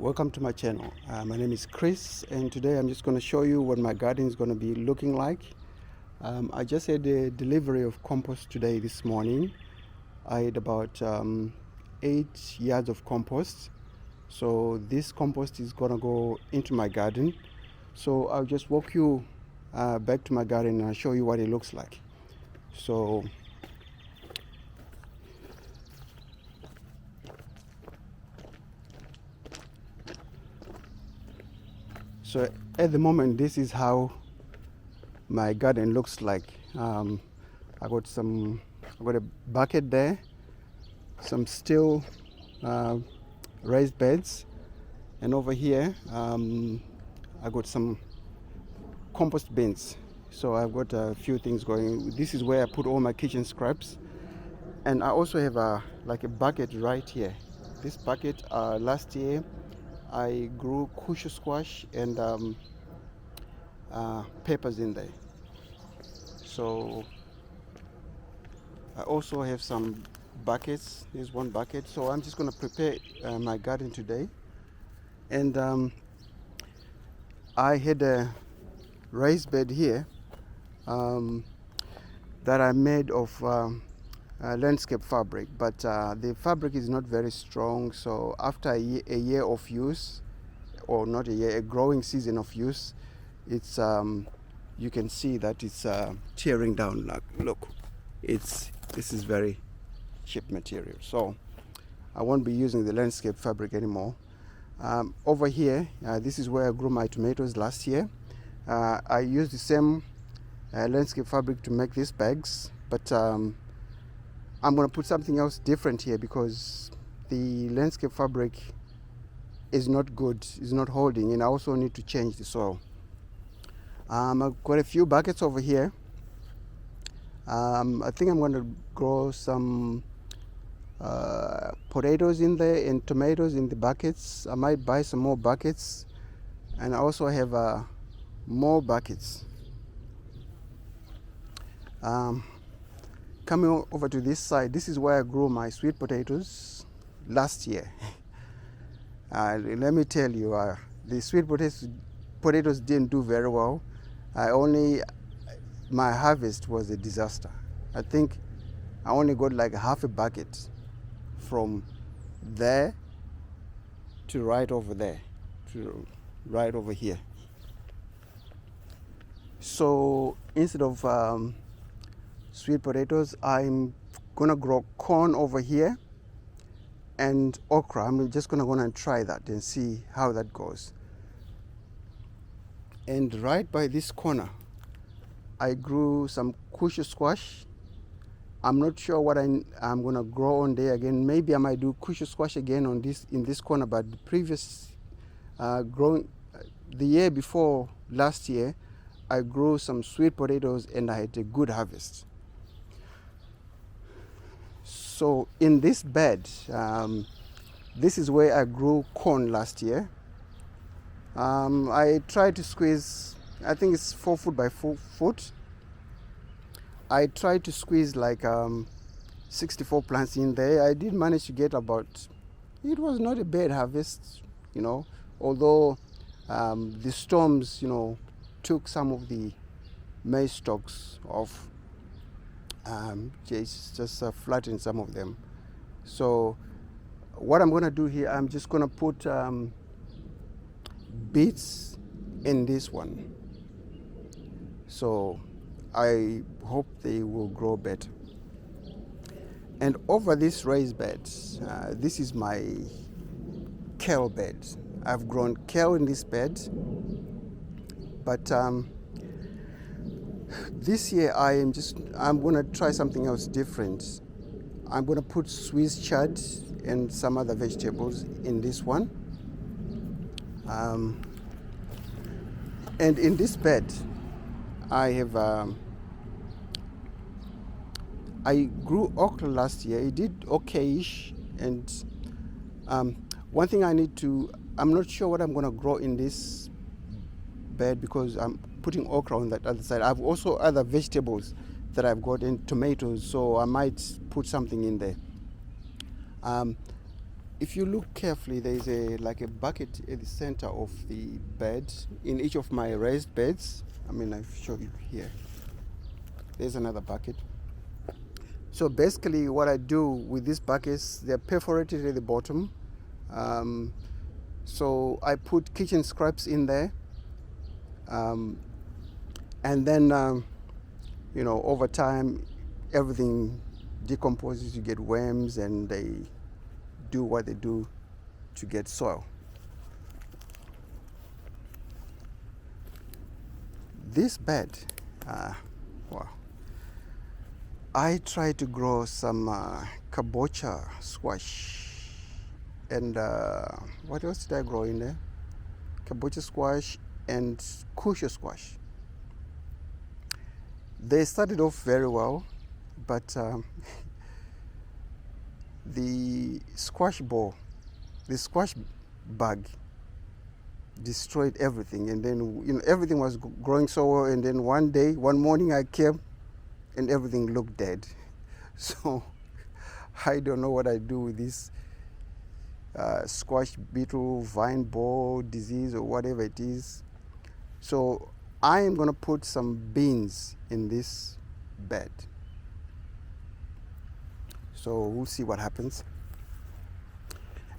Welcome to my channel. My name is Chris, and today I'm just going to show you what my garden is going to be looking like. I just had a delivery of compost today this morning. I had about 8 yards of compost. So this compost is going to go into my garden. So I'll just walk you back to my garden and I'll show you what it looks like. So at the moment, this is how my garden looks like. I got a bucket there, some still raised beds, and over here I got some compost bins. So I've got a few things going. This is where I put all my kitchen scraps, and I also have a bucket right here. This bucket, last year I grew cushion squash and peppers in there. So I also have some buckets. Here's one bucket. So I'm just going to prepare my garden today. And I had a raised bed here that I made of landscape fabric, but the fabric is not very strong. So after a year of use, or not a year, a growing season of use, it's you can see that it's tearing down. Look, this is very cheap material, so I won't be using the landscape fabric anymore. Over here, this is where I grew my tomatoes last year. I used the same landscape fabric to make these bags, but I'm going to put something else different here because the landscape fabric is not good, is not holding, and I also need to change the soil. I've got a few buckets over here. I think I'm going to grow some potatoes in there and tomatoes in the buckets. I might buy some more buckets, and I also have more buckets. Coming over to this side, this is where I grew my sweet potatoes last year. Let me tell you, the sweet potatoes didn't do very well. My harvest was a disaster. I think I only got like half a bucket from there to right over there, to right over here. So instead of sweet potatoes, I'm gonna grow corn over here and okra. I'm just gonna go and try that and see how that goes. And right by this corner, I grew some cushion squash. I'm not sure what I'm gonna grow on there again. Maybe I might do cushion squash again in this corner. But the previous the year before last year, I grew some sweet potatoes and I had a good harvest. So in this bed, this is where I grew corn last year. I tried to squeeze, I think it's 4 foot by 4 foot. I tried to squeeze like 64 plants in there. I did manage to get it was not a bad harvest, although the storms, took some of the maize stalks off. Just flattened some of them. So what I'm going to do here, I'm just going to put beets in this one. So I hope they will grow better. And over this raised bed, this is my kale bed. I've grown kale in this bed, but this year I'm going to try something else different. I'm going to put Swiss chard and some other vegetables in this one. And in this bed, I have I grew okra last year. It did okay-ish, and one thing I'm not sure what I'm going to grow in this bed because I'm putting okra on that other side. I've also other vegetables that I've got and tomatoes, so I might put something in there. if you look carefully, there is a bucket at the center of the bed in each of my raised beds. I've shown you here. There's another bucket. So basically what I do with these buckets, they're perforated at the bottom. So I put kitchen scraps in there. And then, over time, everything decomposes. You get worms, and they do what they do to get soil. This bed, wow. I tried to grow some kabocha squash, and what else did I grow in there? Kabocha squash and kusha squash. They started off very well, but the squash bug destroyed everything, and then everything was growing so well, and then one morning I came and everything looked dead. So I don't know what I do with this squash beetle, vine borer disease, or whatever it is. So I am going to put some beans in this bed. So we'll see what happens.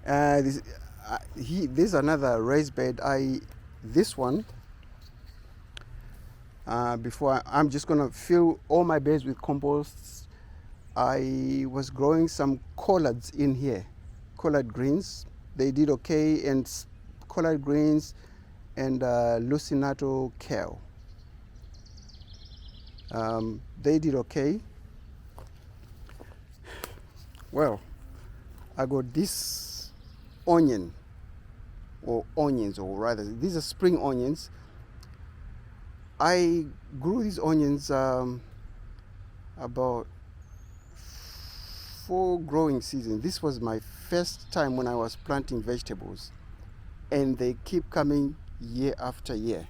This is another raised bed. This one, before I'm just going to fill all my beds with compost. I was growing some collards in here, collard greens. They did okay, and collard greens and lucinato kale. They did okay. Well, I got this onions, or rather, these are spring onions. I grew these onions about 4 growing seasons. This was my first time when I was planting vegetables, and they keep coming year after year.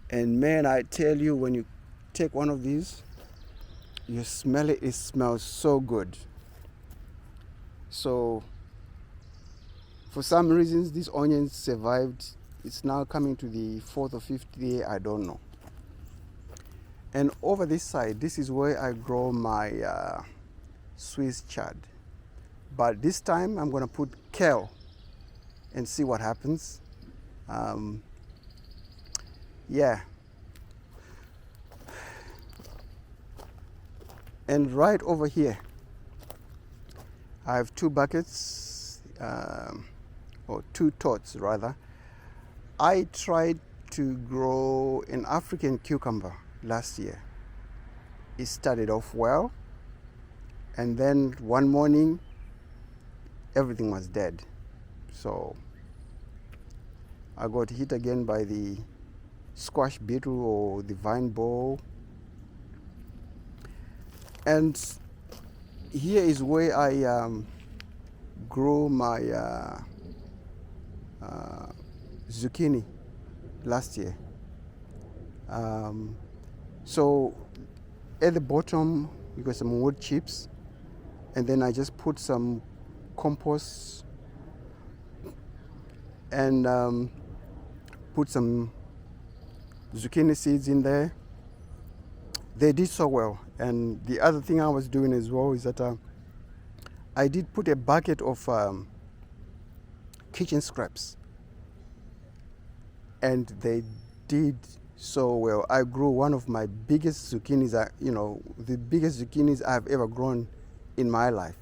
And man, I tell you, when you take one of these, you smell it, it smells so good. So for some reasons, these onions survived. It's now coming to the 4th or 5th year, I don't know. And over this side, this is where I grow my Swiss chard. But this time I'm going to put kale and see what happens. Yeah. And right over here, I have 2 buckets, or 2 tots rather. I tried to grow an African cucumber last year. It started off well, and then one morning everything was dead. So I got hit again by the squash beetle or the vine borer. And here is where I grew my zucchini last year. So at the bottom you got some wood chips, and then I just put some compost and put some zucchini seeds in there. They did so well. And the other thing I was doing as well is that I did put a bucket of kitchen scraps, and they did so well. I grew one of my biggest zucchinis, the biggest zucchinis I've ever grown in my life.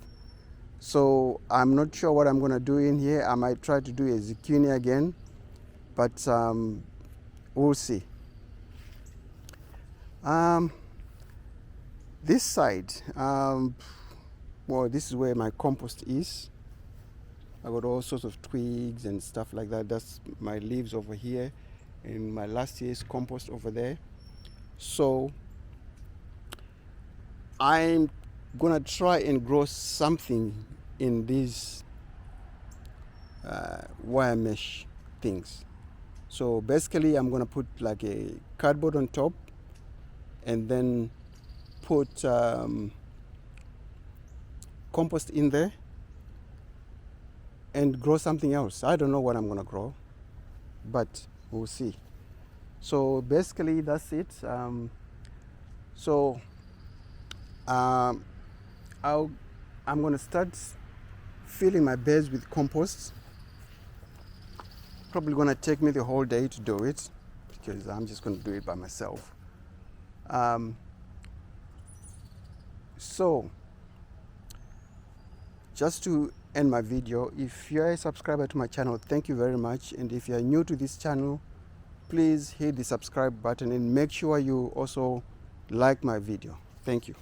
So I'm not sure what I'm going to do in here. I might try to do a zucchini again, but we'll see. This side, well, this is where my compost is. I got all sorts of twigs and stuff like that. That's my leaves over here, and my last year's compost over there. So I'm gonna try and grow something in these wire mesh things. So basically I'm gonna put like a cardboard on top, and then put compost in there, and grow something else. I don't know what I'm gonna grow, but we'll see. So basically that's it. So um, I'm gonna start filling my beds with compost. Probably gonna take me the whole day to do it because I'm just gonna do it by myself. So just to end my video, if you're a subscriber to my channel, thank you very much. And if you're new to this channel, please hit the subscribe button and make sure you also like my video. Thank you.